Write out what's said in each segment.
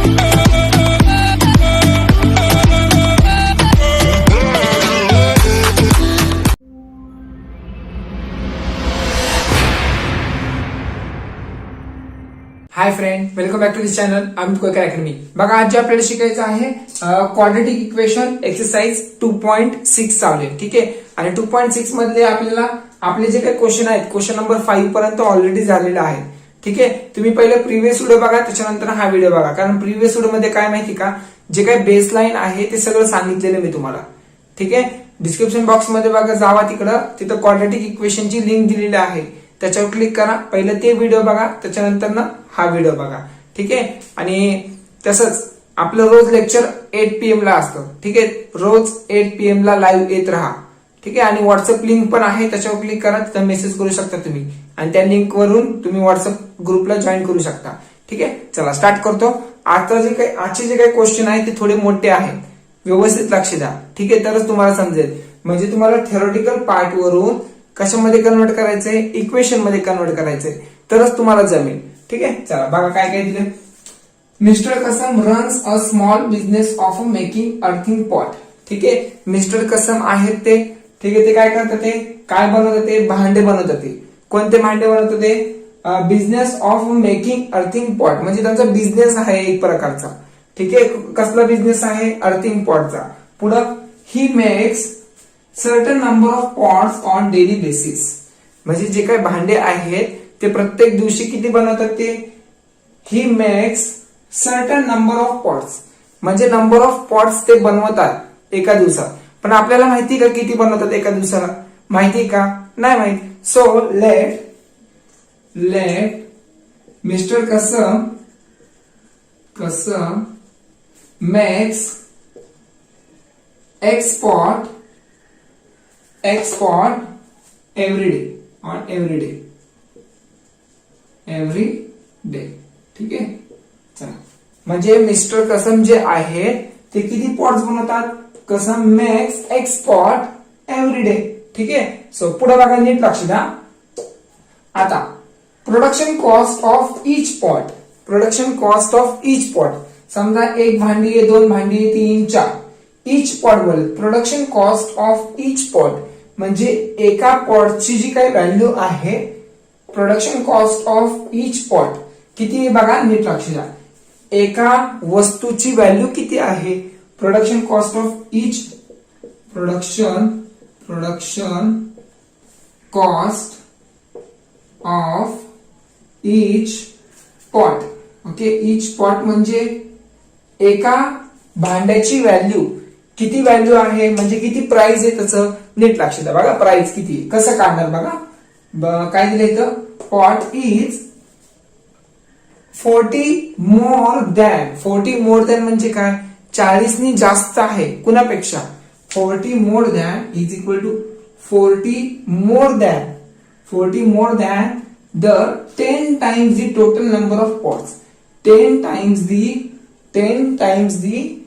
High friend, welcome back to this channel Amit Kolkar academy. बघा, आज जे आपल्याला शिकायचं आहे क्वाड्रेटिक इक्वेशन एक्सरसाइज 2.6 चालू आहे. ठीक आहे. आणि 2.6 मध्ये आपल्याला आपले जे काही क्वेश्चन आहेत, क्वेश्चन नंबर 5 पर्यंत ऑलरेडी झालेला आहे. ठीक आहे. तुम्ही पहिले प्रिव्हियस व्हिडिओ बघा, त्याच्यानंतर हा व्हिडिओ बघा. कारण प्रिव्हियस व्हिडिओ मध्ये काय माहिती का, जे काही बेसलाईन आहे ते सगळं सांगितलेलं मी तुम्हाला. ठीक आहे. डिस्क्रिप्शन बॉक्स मध्ये बघा, जावा तिकडं, तिथं क्वाड्रेटिक इक्वेशनची लिंक दिलेली आहे, त्याच्यावर क्लिक करा. पहिलं ते व्हिडिओ बघा, त्याच्यानंतर ना हा व्हिडिओ बघा. ठीक आहे. आणि तसंच आपलं रोज लेक्चर 8 PM ला असतं. ठीक आहे. रोज 8 PM ला लाईव्ह येत राहा. ठीक आहे. आणि व्हॉट्सअप लिंक पण आहे, त्याच्यावर क्लिक करा, तिथं मेसेज करू शकता तुम्ही, आणि त्या लिंक वरून तुम्ही व्हॉट्सअप ग्रुपला जॉईन करू शकता. ठीक आहे. चला स्टार्ट करतो. आजचे जे काही क्वेश्चन आहेत ते थोडे मोठे आहेत, व्यवस्थित लक्ष द्या. ठीक आहे. तरच तुम्हाला समजेल. म्हणजे तुम्हाला थेरोटिकल पार्ट वरून कशामध्ये कन्वर्ट करायचंय, इक्वेशन मध्ये कन्वर्ट करायचंय, तरच तुम्हाला जमेल. ठीक आहे. चला बघा काय काय दिलं. Mister Kasam runs a small business of making earthing pot. ठीक आहे. मिस्टर कसम आहेत ते. ठीक आहे. ते काय करतात, ते काय बनवतात, ते भांडे बनवतात. ते कोणते भांडे बनवतात, ते business of making earthing pot, म्हणजे त्यांचा बिझनेस आहे एक प्रकारचा. ठीक आहे. कसला बिझनेस आहे, अर्थिंग पॉटचा. पुढं he makes certain number of pots on daily basis, म्हणजे जे काही भांडे आहेत ते प्रत्येक दिवशी किती बनवतात, ते he makes certain number of pots, म्हणजे नंबर ऑफ पॉट्स ते बनवतात एका दिवसात. पण आपल्याला माहिती का किती बनवतात एका दिवसाला, माहिती का, नाही माहित. सो लेट मिस्टर कसम मेक्स एक्सपोर्ट every day. ठीक आहे. चला, म्हणजे मिस्टर कसम जे आहे ते किती पॉट्स बनवतात, कसम मेक्स एक्सपोर्ट एव्हरी डे. ठीक आहे. सो पुढे बघा, नीट लक्ष द्या. आता production cost of each pot. Production cost of each pot, समजा एक भांडी आहे, 2 भांडी आहे, 3, 4. ईच पॉट बोल, production cost of each pot, म्हणजे एका पॉटची जी काही व्हॅल्यू आहे, production cost of each pot किती आहे बघा, नीट लक्ष द्या. एका वस्तूची व्हॅल्यू किती आहे, production cost of each, production cost of each pot. Okay. Each pot म्हणजे एका भांड्याची व्हॅल्यू, किती व्हॅल्यू आहे, म्हणजे किती प्राइस आहे त्याचं. नीट लक्ष द्या बघा, प्राइस किती, कसं काढणार बघा. काय दिलं इथं, pot is 40 more than. 40 more than म्हणजे काय, 40 नी जास्त आहे कुणापेक्षा. 40 more than is equal to 40 more than the 10 times the total number of pots. 10 times the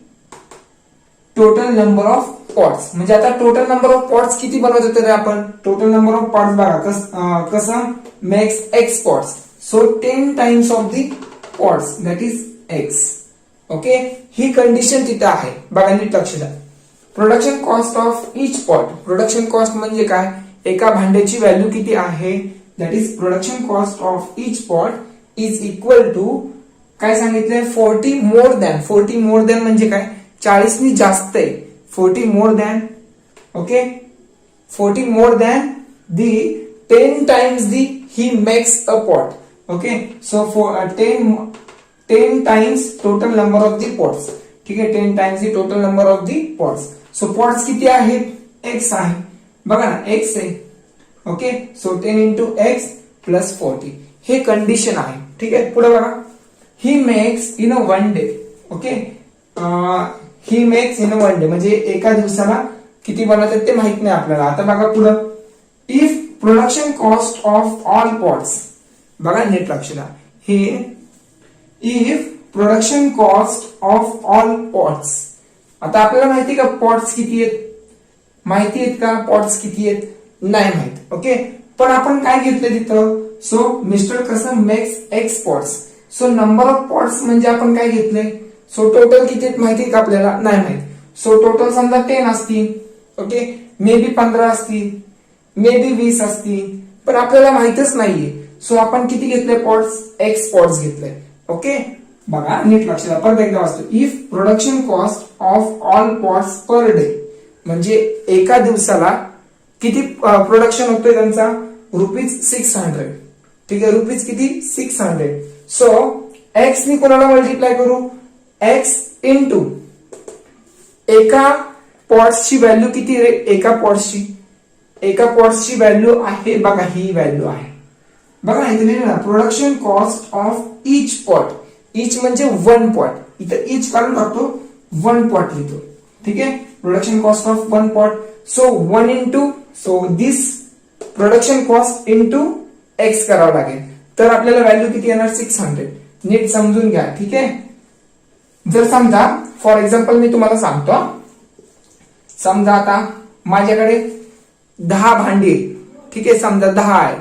total number of pots, म्हणजे आता टोटल नंबर ऑफ पॉट्स किती बनवतो तरी आपण, टोटल नंबर ऑफ पॉट्स बघा, कसं makes x pots. So 10 times of the pots, that is x. Okay. ही condition तिथे आहे बघा, नीट लक्ष द्या. Production cost of each pot, production cost म्हणजे काय, एका भांड्याची व्हॅल्यू किती आहे, that is production cost of each pot is equal to काय सांगितलंय, 40 मोर दॅन. 40 मोर दॅन म्हणजे काय, 40 नी जास्त आहे. 40 more than, okay, 40 more than the 10 times the he makes a pot. Okay. So 10 times total number of the pots. ठीक आहे. 10 times the total number of the pots. So pots किती आहेत, x आहे बघा ना, एक्स आहे. Okay. So 10 into x plus 40, हे condition आहे. ठीक आहे. पुढे बघा, he makes in a 1 day. Okay. He makes in a 1 day म्हणजे एका दिवसाला किती बनवतात ते माहित नाही आपल्याला. आता बघा पुढं, if production cost of all pots, बघा नीट लक्ष द्या. हे if production cost of all pots, आता आपल्याला माहिती का पॉट्स किती आहेत, माहिती आहेत का पॉट्स किती आहेत, नाही माहित. ओके. पण आपण काय घेतलं तिथं, so mister Kasam makes x pots. So number of pots म्हणजे आपण काय घेतलंय, सो टोटल किती माहिती का आपल्याला नाही माहित. सो टोटल समजा 10 असतील. ओके, मे बी 15 असतील, मे बी 20 असतील, पण आपल्याला माहितच नाहीये. सो आपण किती घेतले पॉट्स, एक्स पॉट्स घेतले. ओके, बघा नीट लक्षात. परत एकदा वाचतो. If production cost of all pots per day, म्हणजे एका दिवसाला किती प्रोडक्शन होतोय त्यांचा, ₹600. ठीक आहे, रुपीज किती, 600. सो एक्स नी कोणाला मल्टिप्लाय करू, एक्स इंटू एका पॉट्सची व्हॅल्यू किती रे, एका पॉट्सची व्हॅल्यू आहे बघा, ही व्हॅल्यू आहे बघा इथे लिहिलं ना, production cost of each pot. Each म्हणजे 1 पॉट, इथं इच काढून टाकतो, 1 पॉट लिहितो. ठीक आहे, production cost of 1 pot. So 1 into, so this production cost into x करावं लागेल. तर आपल्याला व्हॅल्यू किती येणार, 600. नीट समजून घ्या. ठीक आहे, जर समजा फॉर एक्झाम्पल मी तुम्हाला सांगतो, समजा आता माझ्याकडे 10 भांडी, ठीक आहे, समजा 10 आहे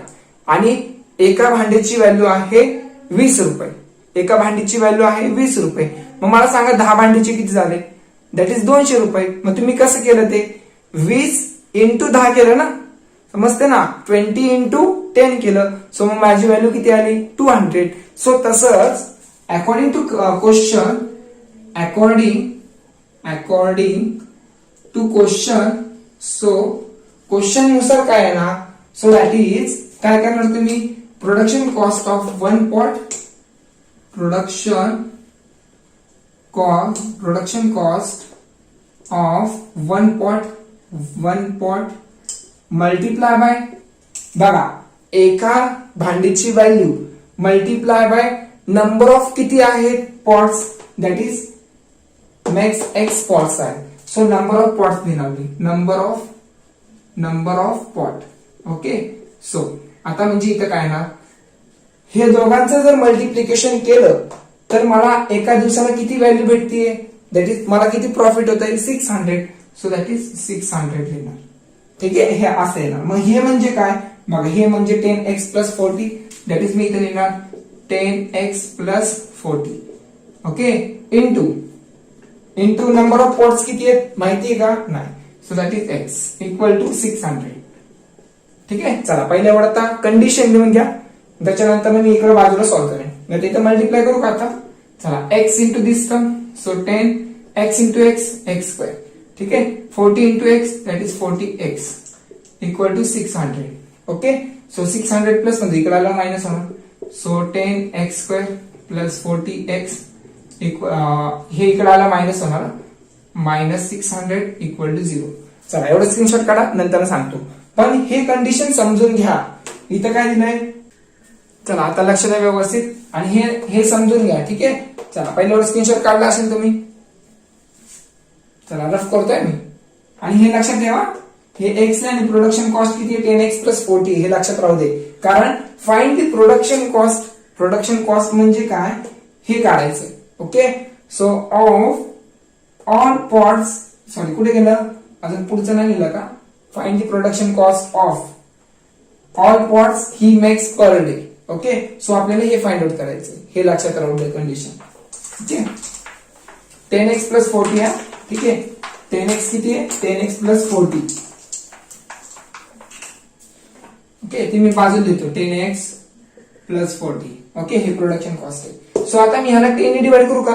आणि एका भांडीची व्हॅल्यू आहे ₹20. एका भांडीची व्हॅल्यू आहे ₹20. मग मला सांगा 10 भांडीचे किती झाले, दॅट इज ₹200. मग तुम्ही कसं केलं ते, 20 इंटू 10 केलं ना, समजते ना, 20 इंटू 10 केलं. सो मग माझी व्हॅल्यू किती आली, 200. सो तसंच according to question, according to question, so question नुसार काय आहे ना, सो दॅट इज काय करणार तुम्ही, production cost of 1 pot, production cost of 1 pot multiply by, बघा एका भांडीची value multiply by number of किती आहेत pots, that is max X pots आहे. सो नंबर ऑफ पॉट्स लिहिणार मी, number of pot. Okay, so आता म्हणजे इथं काय ना, हे दोघांचं जर मल्टिप्लिकेशन केलं तर मला एका दिवसाला किती व्हॅल्यू भेटतीये, दॅट इज मला किती प्रॉफिट होत आहे, 600. सो दॅट इज 600 लिहिणार. ठीक आहे, हे असं येणार. मग हे म्हणजे काय बघा, हे म्हणजे 10x plus 40, that is me इथे लिहिणार 10x plus 40. Okay, into number of pots किती आहेत माहिती आहे का, नाही. So that is x equal to 600. ठीक आहे, चला पहिल्या वेळ आता कंडिशन लिहून घ्या, त्याच्यानंतर मी इकडे बाजूला सॉल्व्ह करेन. मग तिथे मल्टिप्लाय करू का आता, चला x into this term, so 10x into x square. ठीक आहे, 40 into x that is 40x equal to 600. Okay, so 600 plus म्हणजे इकडे आला मायनस होणार. So 10x square plus 40x हे इकडे आला मायनस होणार, मायनस 600 इक्वल टू 0. चला एवढं स्क्रीनशॉट काढा, नंतर सांगतो. पण हे कंडिशन समजून घ्या, इथं काय दिलंय, चला आता लक्ष द्या व्यवस्थित आणि हे समजून घ्या. ठीक आहे, चला पहिला स्क्रीनशॉट काढला असेल तुम्ही, चला रफ करतोय मी. आणि हे लक्षात ठेवा, हे एक्स आणि प्रोडक्शन कॉस्ट किती आहे, 10x प्लस 40, हे लक्षात राहू दे. कारण फाइंड द प्रोडक्शन कॉस्ट म्हणजे काय हे काढायचं. Okay, so of all pots, sorry कुठे गेलं, अजून पुढचं नाही लिहिलं का, find the production cost of all pots he makes per day. Okay, so आपल्याला हे फाइंड आउट करायचं, हे लक्षात राहू दे कंडिशन. ठीक आहे, 10x प्लस 40 आहे. ठीक आहे, 10x किती आहे, 10x प्लस 40. ओके, ते मी बाजूला लिहितो 10x प्लस 40. ओके, हे प्रोडक्शन कॉस्ट आहे. सो आता मी ह्याला 10 ने डिवाइड करू का,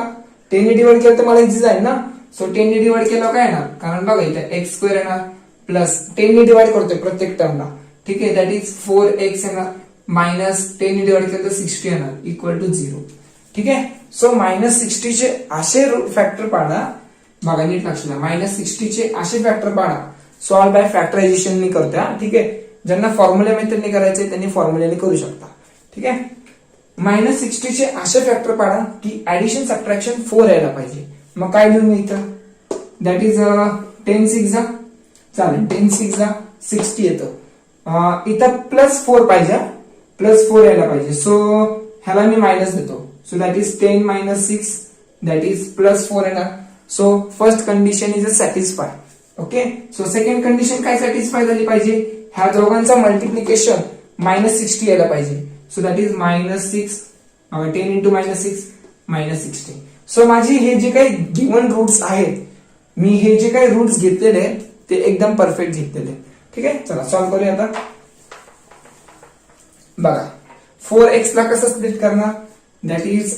10 ने डिवाइड केलं तर मला इझी जाईल ना. सो 10 ने डिवाइड केलं काय येणार, कारण बघा इथे x स्क्वेअर येणार प्लस 10 ने डिवाइड करतोय प्रत्येक टर्मला. ठीक आहे, दॅट इज 4x येणार मायनस 10 ने डिवाइड केलं तर 60 येणार इक्वल टू 0. ठीक आहे, सो मायनस 60 चे असे फॅक्टर पाडा, बघा नीट लक्ष द्या, मायनस 60 चे असे फॅक्टर पाडा, सॉल्व बाय फॅक्टरायझेशन मी करतोय. ठीक आहे, ज्यांना फॉर्म्युला मेथडने करायचे त्यांनी फॉर्म्युलाने करू शकता. ठीक आहे, मायनस 60 चे असे फॅक्टर पाडा की ऍडिशन सबट्रॅक्शन 4 यायला पाहिजे. मग काय लिहू मी इथं, दॅट इज 10 6 चालेल, 10 6 60 येतं. इथं प्लस 4 पाहिजे, प्लस 4 यायला पाहिजे. सो ह्याला मी मायनस देतो. So that is 10 minus 6 that is plus 4 येणार. So first condition is a satisfy. Okay, so second condition काय सॅटिस्फाय झाली पाहिजे, ह्या दोघांचा मल्टिप्लिकेशन मायनस 60 यायला पाहिजे. So that is minus 6, 10 into minus 6 minus 60. So माझी हे जे काही गिवन रूट्स आहेत, मी हे जे काही रूट्स घेतलेले ते एकदम परफेक्ट घेतलेले. ठीक आहे, चला सॉल्व्ह करूया आता. बघा 4x ला कसं स्प्लिट करणार, that is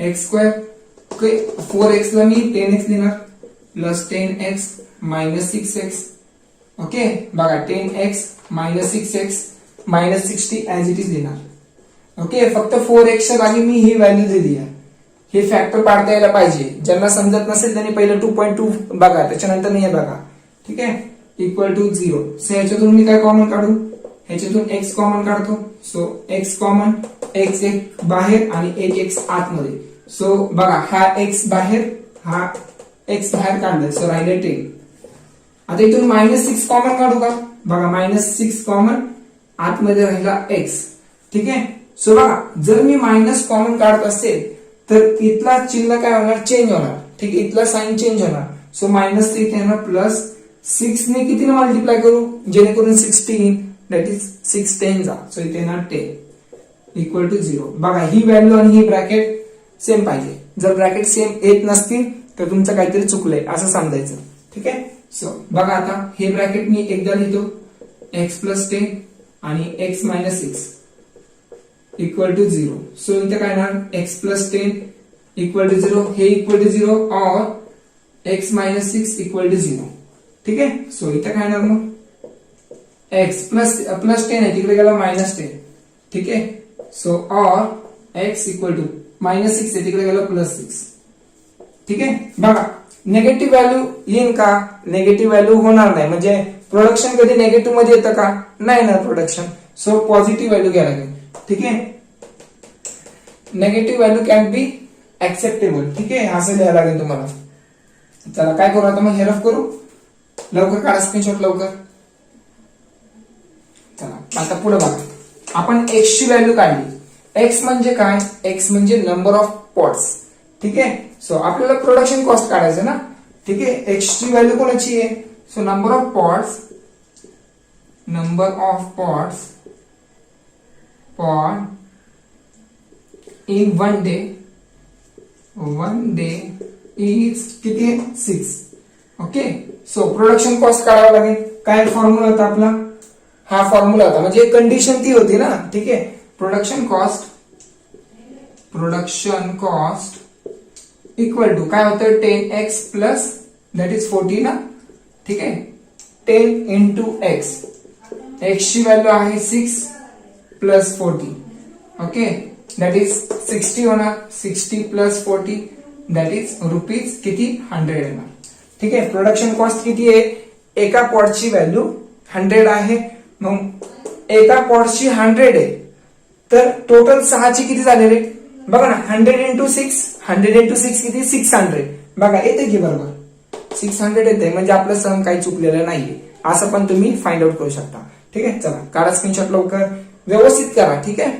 x square. Okay, 4x ला मी 10x लिहिणार plus 10x minus 6x. Okay बघा 10x minus 6x minus 60 as it is लिहिणार. ओके, फक्त 4x च्या जागी मी ही व्हॅल्यू दिली आहे. हे फॅक्टर पाडता यायला पाहिजे. ज्यांना समजत नसेल त्यांनी पहिलं 2.2 बघा, त्याच्यानंतर नाही बघा. ठीक आहे, इक्वल टू 0. सो ह्याच्यातून मी काय कॉमन काढू, ह्याच्यातून x कॉमन काढतो. सो x कॉमन, x एक बाहेर आणि एक x आतमध्ये. सो बघा हा x बाहेर, हा x बाहेर काढलाय. सो राहिले 10. आता इथून -6 कॉमन काढू का, बघा -6 कॉमन, आतमध्ये राहिला x. ठीक आहे, सो बघा जर मी मायनस कॉमन काढत असेल तर इथला चिन्ह काय होणार, चेंज होणार. ठीक आहे, इथला साइन चेंज होणार. सो मायनस इथे येणार प्लस 6 ने किती मल्टिप्लाय करू, जेणेकरून 16, दॅट इज 6 10 जा. सो इथे येणार 10 इक्वल टू 0. बघा ही व्हॅल्यू आणि ही ब्रॅकेट सेम पाहिजे. जर ब्रॅकेट सेम येत नसतील तर तुमचं काहीतरी चुकलंय असं समजायचं. ठीक आहे, सो बघा आता हे ब्रॅकेट मी एकदा लिहितो, x प्लस 10 आणि x minus 6 equal to 0. So इथे काय येणार, x प्लस 10 इक्वल टू 0, हे इक्वल टू 0 और x मायनस 6 इक्वल टू 0. ठीक आहे, सो इथे काय येणार मग, x प्लस 10 आहे तिकडे गेला -10. ठीक आहे, सो और x इक्वल टू -6 आहे तिकडे गेला +6. ठीक आहे, बघा नेगेटिव्ह व्हॅल्यू येईन का, नेगेटिव्ह व्हॅल्यू होणार नाही. म्हणजे प्रोडक्शन कधी नेगेटिव्ह मध्ये येतं का, नाही ना प्रोडक्शन. सो पॉझिटिव्ह व्हॅल्यू घ्यायला लागेल. ठीक आहे, negative value can be acceptable. ठीक आहे, असं लिहायला लागेल तुम्हाला. चला काय करू आता मग, हे रफ करू, लवकर काढा स्क्रीनशॉट लवकर. चला आता पुढे बघा, आपण x ची व्हॅल्यू काढली. x म्हणजे काय, x म्हणजे नंबर ऑफ पॉट्स. ठीक आहे, सो आपल्याला प्रोडक्शन कॉस्ट काढायचं ना. ठीक आहे, x ची व्हॅल्यू कोणाची आहे, so number of pots pot in one day is किती आहे, 6. ओके, सो प्रोडक्शन कॉस्ट काढावं लागेल. काय फॉर्म्युला होता आपला, हा फॉर्म्युला होता, म्हणजे कंडिशन ती होती ना. ठीक आहे, प्रोडक्शन कॉस्ट इक्वल टू काय होतं, 10x प्लस दॅट इज 40 ना. ठीक आहे, 10 इंटू x, x ची व्हॅल्यू आहे 6 प्लस 40. ओके, दॅट इज 60 होणार. 60 प्लस 40 दॅट इज रुपीज किती, 100 येणार. ठीक आहे, प्रोडक्शन कॉस्ट किती आहे, एका पॉटची व्हॅल्यू 100 आहे. मग एका पॉटची 100 आहे तर टोटल 6ची किती झालेले बघा ना, 100 इंटू 6 किती, 600. बघा येते की बरोबर 600 येते, म्हणजे आपलं सम काही चुकलेलं नाहीये. असं पण तुम्ही फाइंड आउट करू शकता. ठीक आहे, चला काढा स्क्रीनशॉट लवकर, व्यवस्थित करा. ठीक आहे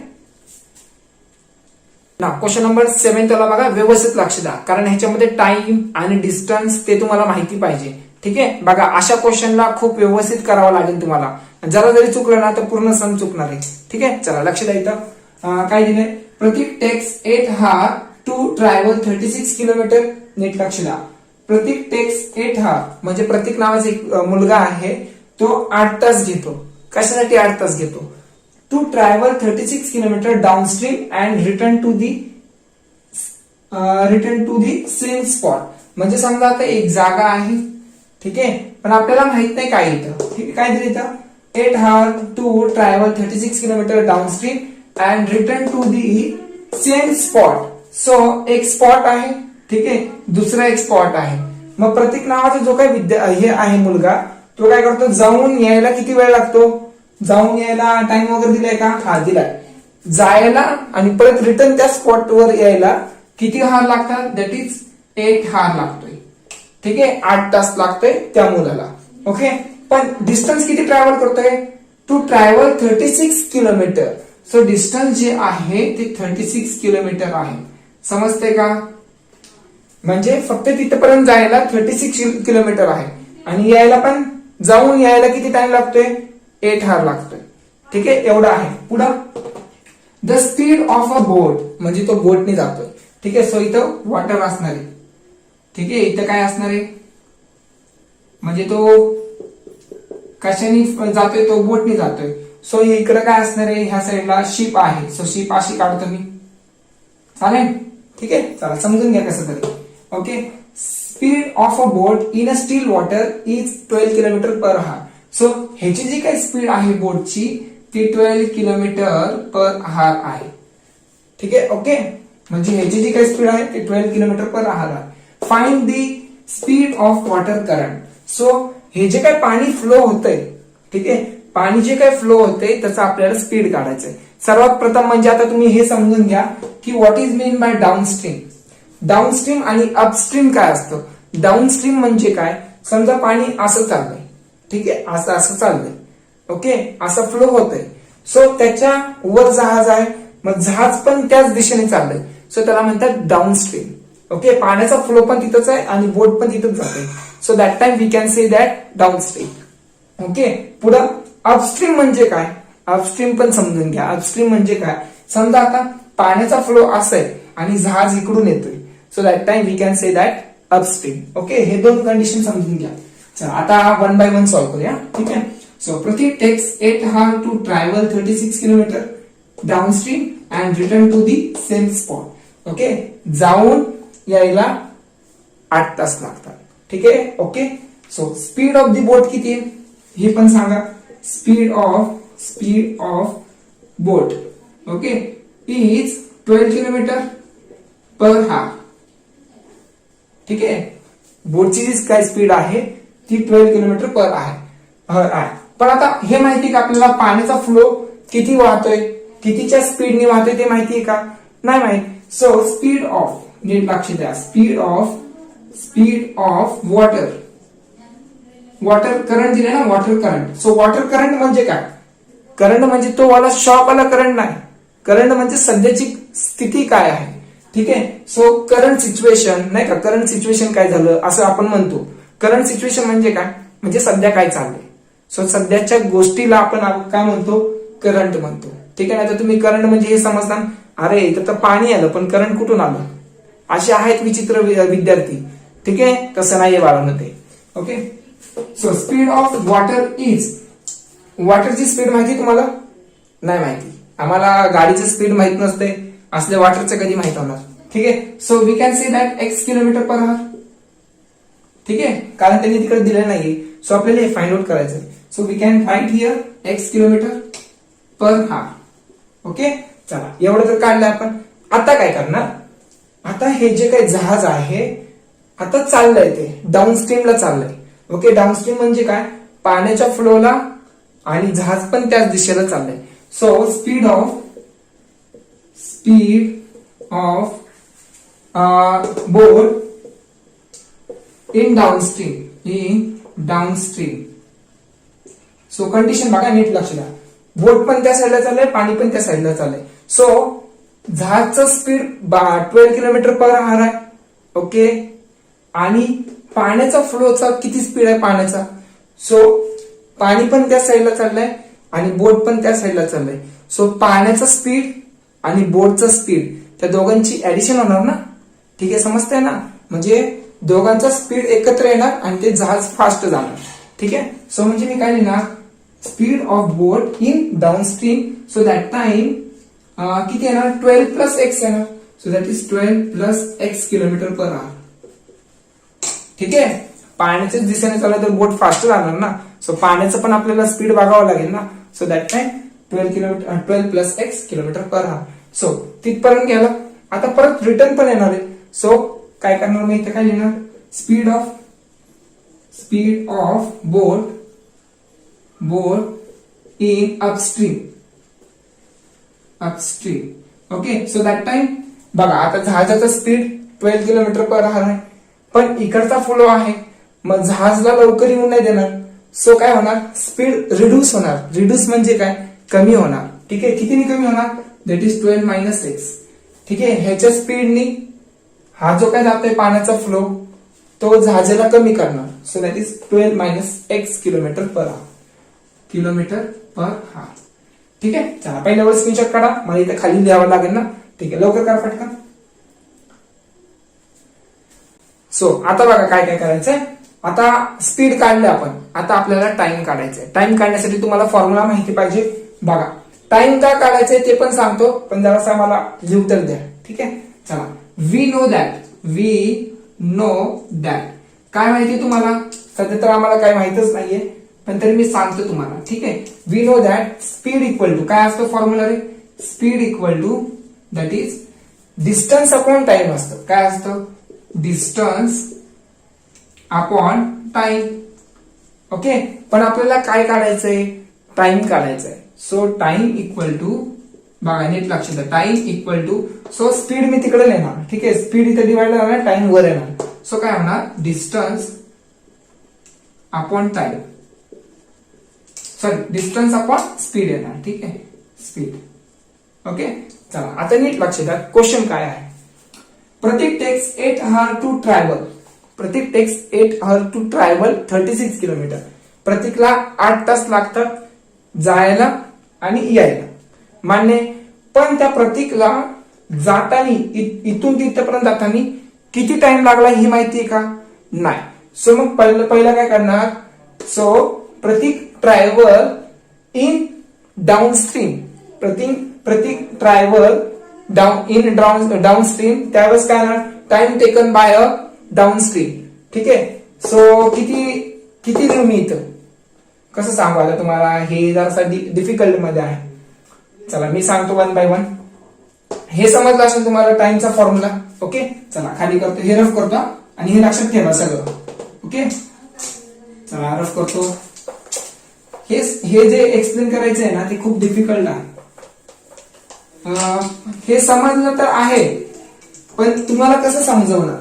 ना. क्वेश्चन नंबर 7 त्याला बघा, व्यवस्थित लक्ष द्या, कारण ह्याच्यामध्ये टाइम आणि डिस्टन्स ते तुम्हाला माहिती पाहिजे. ठीक आहे, बघा अशा क्वेश्चनला खूप व्यवस्थित करावं लागेल तुम्हाला. जरा जरी चुकलं ना तर पूर्ण सम चुकणार आहे. ठीक आहे, चला लक्ष द्या. इथं काय दिलंय, Pratik takes 8 hour to travel 36 kilometre. नीट लक्ष द्या, प्रतीक टेक्स 8 hour म्हणजे प्रतीक नावाचा एक मुलगा आहे, तो 8 तास घेतो. कशासाठी 8 तास घेतो, to travel 36 kilometre downstream and return to the same spot. म्हणजे समजा आता एक जागा आहे. ठीक आहे, पण आपल्याला माहित नाही काय येतं. ठीक आहे, काय दिलं इथं, 8 hour to travel 36 kilometre downstream and return to the same spot. So एक स्पॉट आहे. ठीक आहे, दुसरा एक स्पॉट आहे. मग प्रतीक नावाचा जो काही हे आहे मुलगा, तो काय करतो, जाऊन यायला किती वेळ लागतो, जाऊन यायला टाइम वगैरे दिलाय का, हा दिलाय. जायला आणि परत रिटर्न त्या स्पॉटवर यायला किती हार लागतात, दॅट इज 8 hour लागतोय. ठीक आहे, 8 तास लागतोय त्या मुलाला. ओके, पण डिस्टन्स किती ट्रॅव्हल करतोय, to travel 36 kilometre. So distance जे आहे ते 36 किलोमीटर आहे. समजते का, म्हणजे फक्त तिथपर्यंत जायला 36 किलोमीटर आहे आणि यायला पण, जाऊन यायला किती टाइम लागतोय, 8 hour लागतोय. ठीक आहे, एवढा आहे. पुढं द स्पीड ऑफ अ बोट, म्हणजे तो बोटने जातोय. ठीक आहे. सो इथं वॉटर असणार आहे. ठीक आहे, इथं काय असणार आहे म्हणजे तो कशाने जातोय, तो बोटने जातोय. सो इकडे काय असणार आहे, ह्या साईडला शिप आहे. सो शिप अशी काढतो मी, चालेल. ठीक आहे, चला समजून घ्या कसं तरी. Okay, speed of a boat in a steel water is 12 kilometre per our. So ह्याची जी काही स्पीड आहे बोटची ती 12 किलोमीटर पर आवर आहे. ठीक आहे, ओके. म्हणजे ह्याची जी काही स्पीड आहे ती 12 किलोमीटर पर आवर आहे. Find the speed of water current. So हे जे काही पाणी फ्लो होतंय, ठीक आहे, पाणी जे काही फ्लो होतंय त्याचं आपल्याला स्पीड काढायचंय. सर्वात प्रथम म्हणजे आता तुम्ही हे समजून घ्या की what is mean by downstream. Downstream आणि अपस्ट्रीम काय असतं. डाऊनस्ट्रीम म्हणजे काय, समजा पाणी असं चाललंय, ठीक आहे, असं असं चाललंय, ओके, असं फ्लो होतंय. सो त्याच्या वर जहाज आहे, मग जहाज पण त्याच दिशेने चाललंय. सो त्याला म्हणतात डाऊनस्ट्रीम. ओके, पाण्याचा फ्लो पण तिथंच आहे आणि बोट पण तिथंच जाते. So that time we can say that downstream. Okay, पुढं अपस्ट्रीम म्हणजे काय, अपस्ट्रीम पण समजून घ्या. अपस्ट्रीम म्हणजे काय, समजा आता पाण्याचा फ्लो असा आहे आणि जहाज इकडून येतोय. So that time we can say that upstream. Okay, हे दोन कंडिशन समजून घ्या. चला आता वन बाय वन सॉल्व्ह करूया. ठीक आहे. So Pratik takes 8 hours to travel 36 kilometre downstream and return to the same spot. Okay, जाऊन यायला 8 तास लागतात. ठीक आहे, okay. So speed of the boat किती आहे हे पण सांगा. Speed of boat, okay, is 12 kilometre per hour. ठीक आहे, बोटची जी काय स्पीड आहे ती 12 किलोमीटर पर आवर आहे. पण आता हे माहिती का आपल्याला पाण्याचा फ्लो किती वाहतोय, कितीच्या स्पीडने वाहतोय ते माहिती आहे का, नाही माहित. सो स्पीड ऑफ, नीट लक्ष द्या, स्पीड ऑफ वॉटर करंट दिले ना, water current. So water current म्हणजे काय, करंट म्हणजे तो वाला शॉक वाला करंट नाही. करंट म्हणजे सध्याची स्थिती काय आहे. ठीक आहे. सो करंट सिच्युएशन नाही का, करंट सिच्युएशन काय झालं असं आपण म्हणतो. करंट सिच्युएशन म्हणजे काय, म्हणजे सध्या काय चाललंय. सो सध्याच्या गोष्टीला आपण काय म्हणतो, करंट म्हणतो. ठीक आहे. आता तुम्ही करंट म्हणजे हे समजता, अरे इथं तर पाणी आलं पण करंट कुठून आलं, असे आहेत विचित्र विद्यार्थी. ठीक आहे, तसं नाहीये बाळांनो ते. Okay, so speed of water is, वॉटरची स्पीड माहिती तुम्हाला, नाही माहिती. आम्हाला गाडीचं स्पीड माहित नसते, असल्या वॉटरचं कधी माहित होणार. ठीक आहे. So we can say that x kilometre per hour. ठीक आहे, कारण त्यांनी तिकडे दिलं नाहीये. सो आपल्याला हे फाइंड आउट करायचं. So we can find here x kilometre per hour. Okay, चला एवढं तर काढलं आपण. आता काय करणार, आता हे जे काही जहाज आहे आता चाललंय ते डाऊनस्ट्रीमला चाललंय. ओके, डाऊनस्ट्रीम म्हणजे काय, पाण्याच्या फ्लोला आणि जहाज पण त्याच दिशेला चाललंय. So speed of boat in downstream. So condition बघा, नीट लक्ष द्या. बोट पण त्या साईडला चाललंय, पाणी पण त्या साईडला चाललंय. सो जहाजचं स्पीड 12 किलोमीटर पर आवर आहे. ओके, आणि पाण्याचा फ्लोचा किती स्पीड आहे पाण्याचा. सो पाणी पण त्या साईडला चाललंय आणि बोट पण त्या साईडला चाललंय. सो पाण्याचा स्पीड आणि बोटचा स्पीड त्या दोघांची ऍडिशन होणार ना. ठीक आहे, समजतंय ना, म्हणजे दोघांचा स्पीड एकत्र येणार आणि ते जहाज फास्ट जाणार. ठीक आहे. सो म्हणजे मी काय लिहिणार, speed of boat in downstream. So that time किती येणार, 12 प्लस x येणार. So that is 12 plus x kilometre per hour. ठीक आहे, पाण्याच्याच दिशेने चाललं तर बोट फास्ट जाणार ना. सो पाण्याचं पण आपल्याला स्पीड बघावं लागेल ना. So that time 12 plus x kilometre per our. So तिथपर्यंत गेलं. आता परत रिटर्न पण येणार आहे. सो काय करणार मी इथे, काय लिहिणार, speed of boat in upstream. Okay, so that time बघा, आता जहाजाचा स्पीड 12 किलोमीटर पर आवर आहे, पण इकडचा फ्लो आहे, मग जहाजला लवकर येऊन नाही देणार. सो काय होणार, स्पीड रिड्यूस होणार. रिड्यूस म्हणजे काय, कमी होणार. ठीक आहे, कितीने कमी होणार, दॅट इज 12 मायनस x. ठीक आहे, ह्याच्या स्पीडनी हा जो काय जातोय पाण्याचा फ्लो तो जहाजाला कमी करणार. So that is 12 minus x kilometre per hour. ठीक आहे, चला पहिल्या वेळेस स्क्रीनशॉट काढा, मला इथे खाली लिहावं लागेल ना. ठीक आहे, लवकर करा पटकन. सो आता बघा काय काय करायचंय. आता स्पीड काढलं आपण, आता आपल्याला टाइम काढायचंय. टाइम काढण्यासाठी तुम्हाला फॉर्म्युला माहिती पाहिजे. बघा टाइम का काढायचंय ते पण सांगतो, पण जरासा मला लिहू तर द्या. ठीक आहे, चला. वी नो दॅट काय माहिती तुम्हाला? सध्या तर आम्हाला काय माहितच नाहीये, पण तरी मी सांगतो तुम्हाला. ठीक आहे, we know that speed equal to काय असतो फॉर्म्युला रे? Speed equal to that is distance upon time असतं. काय असतं? Distance upon time. ओके, पण आपल्याला काय काढायचंय? टाइम काढायचंय. सो टाइम इक्वल टू, बघा नीट लक्ष द्या, time equal to, so speed मी तिकडे लिहिणार. ठीक आहे, स्पीड इथे डिवाइड होणार, टाइम वर येणार. सो काय होणार? Distance upon time, sorry distance upon speed येणार. ठीक आहे, स्पीड. ओके, चला आता नीट लक्ष द्या. क्वेश्चन काय आहे? Pratik takes 8 hours to travel. Pratik takes 8 hours to travel 36 kilometre. प्रतीकला 8 तास लागतात जायला आणि यायला, मान्य. पण त्या प्रतीकला जाताना इथून तिथपर्यंत जाताना किती टाइम लागला ही माहिती आहे का? नाही. सो मग पहिलं काय करणार? So Prateek travel in downstream. Prateek travel downstream, त्यावेळेस काय होणार? Time taken by a downstream. ठीक आहे, सो किती लिहू मी इथं? कसं सांगू आता तुम्हाला? हे जरासा डिफिकल्ट मध्ये आहे. चला मी सांगतो वन बाय वन. हे समजलं असेल तुम्हाला टाइमचा फॉर्म्युला. ओके, चला खाली करतो, हे रफ करतो आणि हे लक्षात ठेवा सगळं. ओके, चला रफ करतो. हे जे एक्सप्लेन करायचं आहे ना, ते खूप डिफिकल्ट आहे. हे समजलं तर आहे, पण तुम्हाला कसं समजवणार,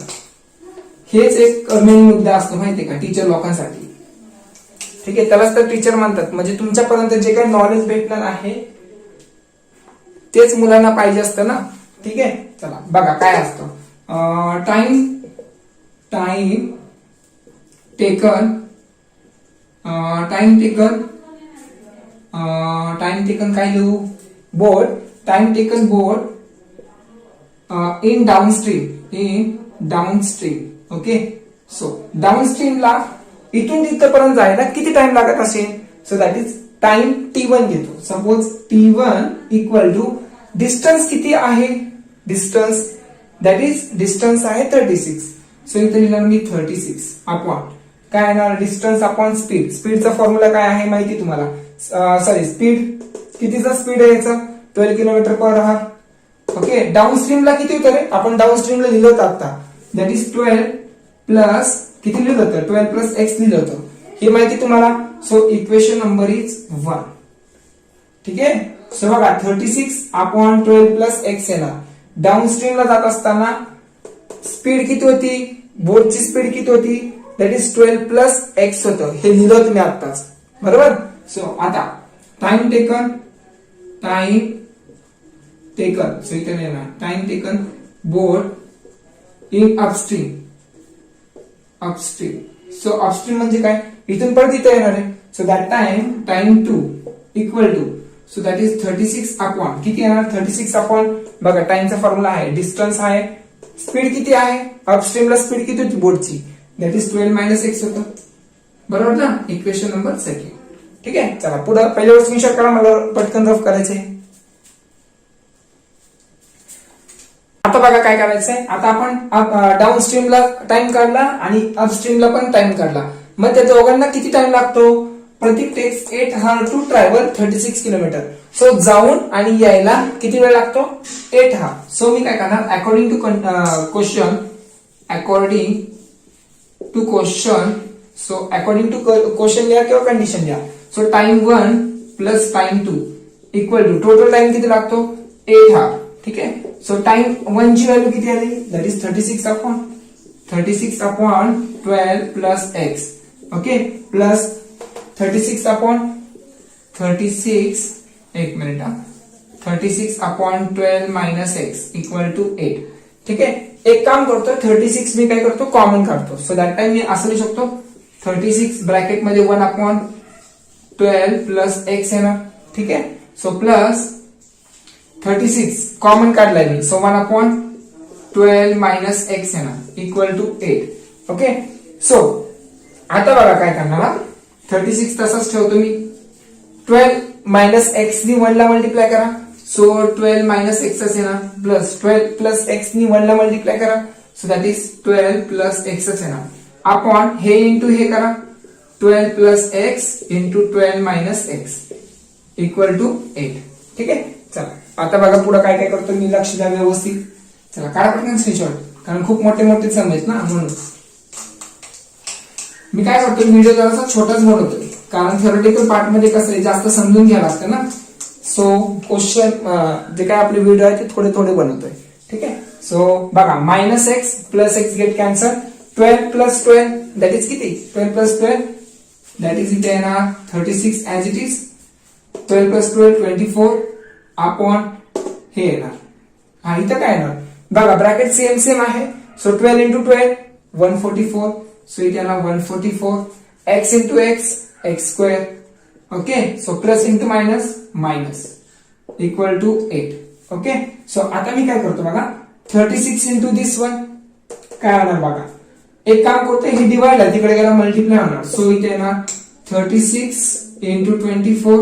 हेच एक मेन मुद्दा असतो माहितीये का टीचर लोकांसाठी. ठीक आहे, त्यालाच तर टीचर म्हणतात. म्हणजे तुमच्यापर्यंत जे काही नॉलेज भेटणार आहे तेच मुलांना पाहिजे असतं ना. ठीक आहे, चला बघा काय असतं. टाइम टेकन काय लिहू? Board. Time taken board in downstream. Okay, so डाउनस्ट्रीमला इथून तिथपर्यंत जायला किती टाइम लागत असेल? So that is time T1 घेतो. Suppose T1 equal to distance किती आहे? डिस्टन्स दॅट इज डिस्टन्स आहे 36. सो इथे लिहिणार मी 36 अपॉन काय येणार? Distance upon speed. स्पीडचा फॉर्म्युला काय आहे माहिती तुम्हाला? सॉरी, स्पीड कितीचा स्पीड आहे याचा? 12 किलोमीटर पर आवर. ओके, डाऊनस्ट्रीमला किती होतं रे? आपण डाऊनस्ट्रीमला लिहिलं होतं आता, दॅट इज 12 प्लस किती लिहिलं होतं? 12 प्लस एक्स लिहिलं होतं. हे माहिती तुम्हाला. So equation number is 1. ठीक आहे, सो बघा 36 अपॉन 12 प्लस एक्स येणार. डाऊनस्ट्रीमला जात असताना स्पीड किती होती? बोटची स्पीड किती होती? दॅट इज 12 प्लस एक्स होतं. हे लिहिलं होतं मी आत्ताच, बरोबर. सो आता टाइम टेकन सो इथे लिहिणार time taken boat in upstream. So upstream म्हणजे काय? इथून परत इथे येणार आहे. So that time 2 equal to, so that is 36 upon किती येणार? 36 अपॉन, बघा टाइमचा फॉर्म्युला आहे, डिस्टन्स आहे, स्पीड किती आहे? अपस्ट्रीमला स्पीड किती होती बोटची? दॅट इज 12 मायनस एक्स होतं, बरोबर ना. Equation number 2. ठीक आहे, चला पुढे पहिल्यावर स्क्रीनशॉट करा, मला पटकन रफ करायचंय. आता बघा काय करायचंय. आता आपण डाऊनस्ट्रीमला टाइम काढला आणि अपस्ट्रीमला पण टाइम काढला. मग त्या दोघांना किती टाइम लागतो? Pratik takes 8 hours to travel 36 kilometre. So जाऊन आणि यायला किती वेळ लागतो? 8 hours. सो मी काय करणार? According to question, so according to question लिहा किंवा कंडिशन लिहा. So time 1 plus time 2 equal to total time किती लागतो? 8 hours. ठीक आहे, सो टाइम 1 ची व्हॅल्यू किती आली? That is 36 upon 12 plus x. Okay, plus 36 upon 36, एक minute, 36 upon 12 minus x equal to 8. ठीक आहे, एक काम करतो, 36 मी काय करतो? कॉमन काढतो. सो दॅट टाइम मी असं लिहू शकतो 36 ब्रॅकेट मध्ये 1 अपॉन 12 प्लस एक्स येणार. ठीक आहे, सो प्लस 36 कॉमन काढलाय मी. सो 1 अपॉन 12 मायनस एक्स येणार इक्वल टू 8. ओके. सो आता बघा काय करणार, 36 तसंच ठेवतो मी. 12 मायनस एक्स नी 1 ला मल्टिप्लाय करा. सो 12 मायनस एक्सच येणार, प्लस 12 प्लस एक्स नी 1 ला मल्टिप्लाय करा. सो दॅट इज 12 प्लस एक्सच येणार. अपॉन हे इंटू हे करा, 12 plus x into 12 minus x equal to 8. ठीक आहे. चला आता बघा पुढे काय काय करतो मी, लक्ष द्या व्यवस्थित. चला काढा पटकन स्क्रीनशॉट, कारण खूप मोठे मोठे सम आहेत ना, म्हणून मी काय करतो, व्हिडिओ जरासा छोटाच बनवतोय, कारण थेरोटिकल पार्ट मध्ये कसं आहे, जास्त समजून घ्यावं लागतं ना. सो क्वेश्चन जे काय आपले व्हिडिओ आहे ते थोडे थोडे बनवतोय. ठीक आहे. सो बघा, minus x plus x get cancel. 12 plus 12 that is किती, 12 प्लस 12 दॅट इज इथे येणार 36 as it is. 12 plus 12 24 upon हे येणार. हा इथं काय येणार बघा, ब्रॅकेट सेम सेम आहे. So 12 into 12 144. सो इथे येणार 144. X into x x square. Okay. So plus into minus minus equal to 8. Okay. So आता मी काय करतो बघा, 36 इंटू दिस वन काय होणार बघा, एक काम करतो, हे डिवाइड आहे तिकडे गेला मल्टिप्लाय होणार. सो इथे येणार 36 इंटू 24.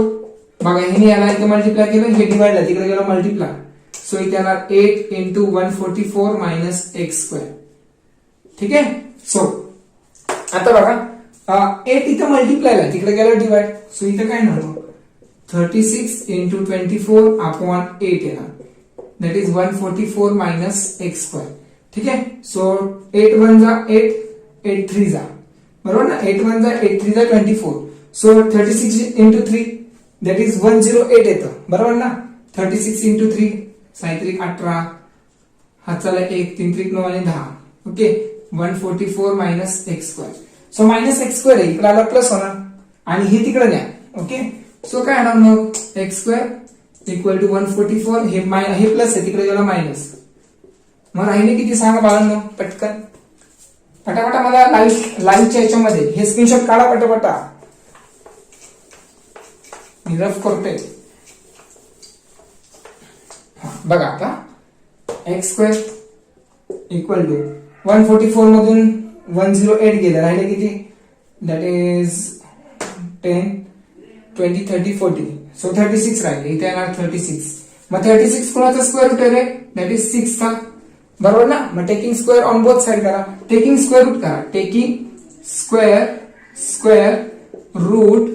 बघा हे याला इथे मल्टिप्लाय केलं, हे डिवाइड आहे तिकडे गेला मल्टिप्लाय. सो इथे येणार 8 इंटू 144 मायनस एक्स स्क्वेअर. ठीक आहे. सो आता बघा 8 इथं मल्टिप्लाय तिकडे गेला डिवाइड. सो इथं काय येणार, 36 इंटू 24 अपॉन 8 येणार. That is 144 minus x square. ठीक आहे. सो 8 1 जा 8, 8 3 जा, बरोबर ना. 8 1 जा 8 3 जा 24. सो 36 इंटू 3 दॅट इज 108 येतं, बरोबर ना. 36 इंटू 3 सायत्रिक 18, हाताला 1 3 3 9 आणि 10. Okay. 144 minus x square. So minus x square आहे, इकडे आला प्लस होणार आणि हे तिकडे न्या. ओके. सो काय होणार मग, एक्स स्क्वेअर इक्वल टू 144. हे प्लस आहे तिकडे गेला मायनस. मग राहिले किती सांगा बाळांनो, पटकन पटापटा मला लाईव्हच्या याच्यामध्ये हे स्क्रीनशॉट काढा पटापटा, मी रफ करतोय. बघा आता एक्स स्क्वेअर इक्वल टू 144 मधून 108 गेलं, राहिले किती, दॅट इज 10 20 30 40. सो 36 राहिले, इथे येणार 36. मग 36 कोणाचा स्क्वेअर रूट आहे, दॅट इज 6 चा, बरोबर ना. मग taking square on both side करा, टेकिंग स्क्वेअर रूट करा, taking square root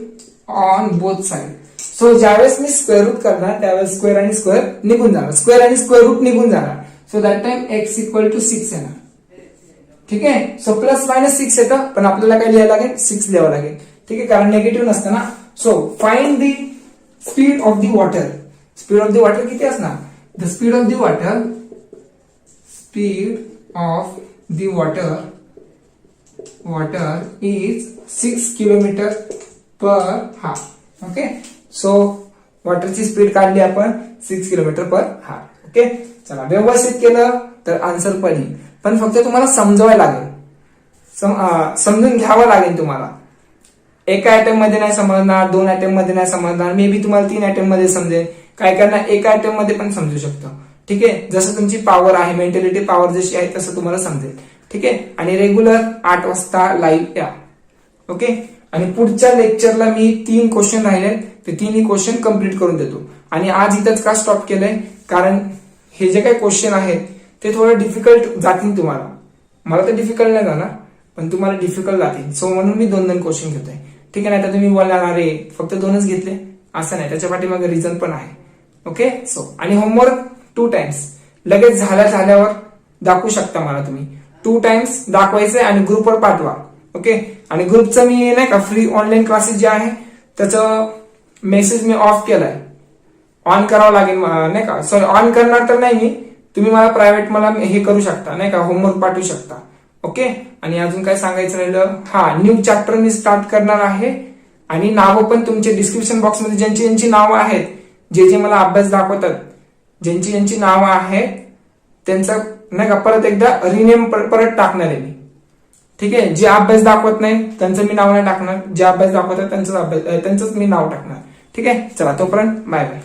on both side. So ज्यावेळेस मी स्क्वेअर रूट करणार त्यावेळेस स्क्वेअर आणि स्क्वेअर निघून जाणार, स्क्वेअर आणि स्क्वेअर रूट निघून जाणार. So that time x equal to 6 येणार. ठीक आहे. सो प्लस मायनस 6 येतं, पण आपल्याला काय लिहायला लागेल, 6 लिहावं लागेल. ठीक आहे, कारण निगेटिव्ह नसतं ना. So find the speed of the water. Speed of the water किती असणार, the speed of the water, speed of the water is 6 kilometre per hour. Okay. So वॉटरची speed काढली आपण 6 किलोमीटर पर हार. ओके. चला व्यवस्थित केलं तर answer पण येईल, पण फक्त तुम्हाला समजवायला लागेल, समजून घ्यावं लागेल तुम्हाला. एका आयटम मध्ये नाही समजणार, 2 आयटम मध्ये नाही समजणार, मे बी तुम्हाला 3 आयटम मध्ये समजेल, काय करणार एका आयटम मध्ये पण समजू शकतं. ठीक आहे. जसं तुमची पॉवर आहे, मेंटॅलिटी पॉवर जशी आहे तसं तुम्हाला समजेल. ठीक आहे. आणि रेग्युलर 8 वाजता लाईव्ह या. ओके. आणि पुढच्या लेक्चरला मी 3 क्वेश्चन राहिले, ते 3ही क्वेश्चन कम्प्लीट करून देतो. आणि आज इथंच का स्टॉप केलंय, कारण हे जे काही क्वेश्चन आहेत ते थोडं डिफिकल्ट जातील तुम्हाला. मला तर डिफिकल्ट नाही जाणार, पण तुम्हाला डिफिकल्ट जातील. सो म्हणून मी 2 क्वेश्चन घेतोय. ठीक आहे. नाही तर तुम्ही बोलणार अरे फक्त 2च घेतले, असं नाही, त्याच्या पाठीमागे रिझन पण आहे. ओके. सो आणि होमवर्क 2 टाइम्स लगेच झाल्यावर दाखवू शकता मला तुम्ही. 2 टाइम्स दाखवायचे आणि ग्रुपवर पाठवा. ओके. आणि ग्रुपचं मी नाही का फ्री ऑनलाईन क्लासेस जे आहे त्याचं मेसेज मी ऑफ केलाय, ऑन करावं लागेल नाही का. सॉरी ऑन करणार तर नाही मी, तुम्ही मला प्रायव्हेट मला हे करू शकता नाही का, होमवर्क पाठवू शकता. ओके. आणि अजून काय सांगायचं राहिलं, हा न्यू चॅप्टर मी स्टार्ट करणार आहे. आणि नावं पण तुमचे डिस्क्रिप्शन बॉक्समध्ये ज्यांची नावं आहेत, जे मला अभ्यास दाखवतात, ज्यांची नावं आहेत त्यांचं नाही का परत एकदा रिनेम परत टाकणार आहे मी. ठीक आहे. जे अभ्यास दाखवत नाही त्यांचं मी नाव नाही टाकणार, जे अभ्यास दाखवतात त्यांचंच मी नाव टाकणार. ठीक आहे. चला तोपर्यंत बाय बाय.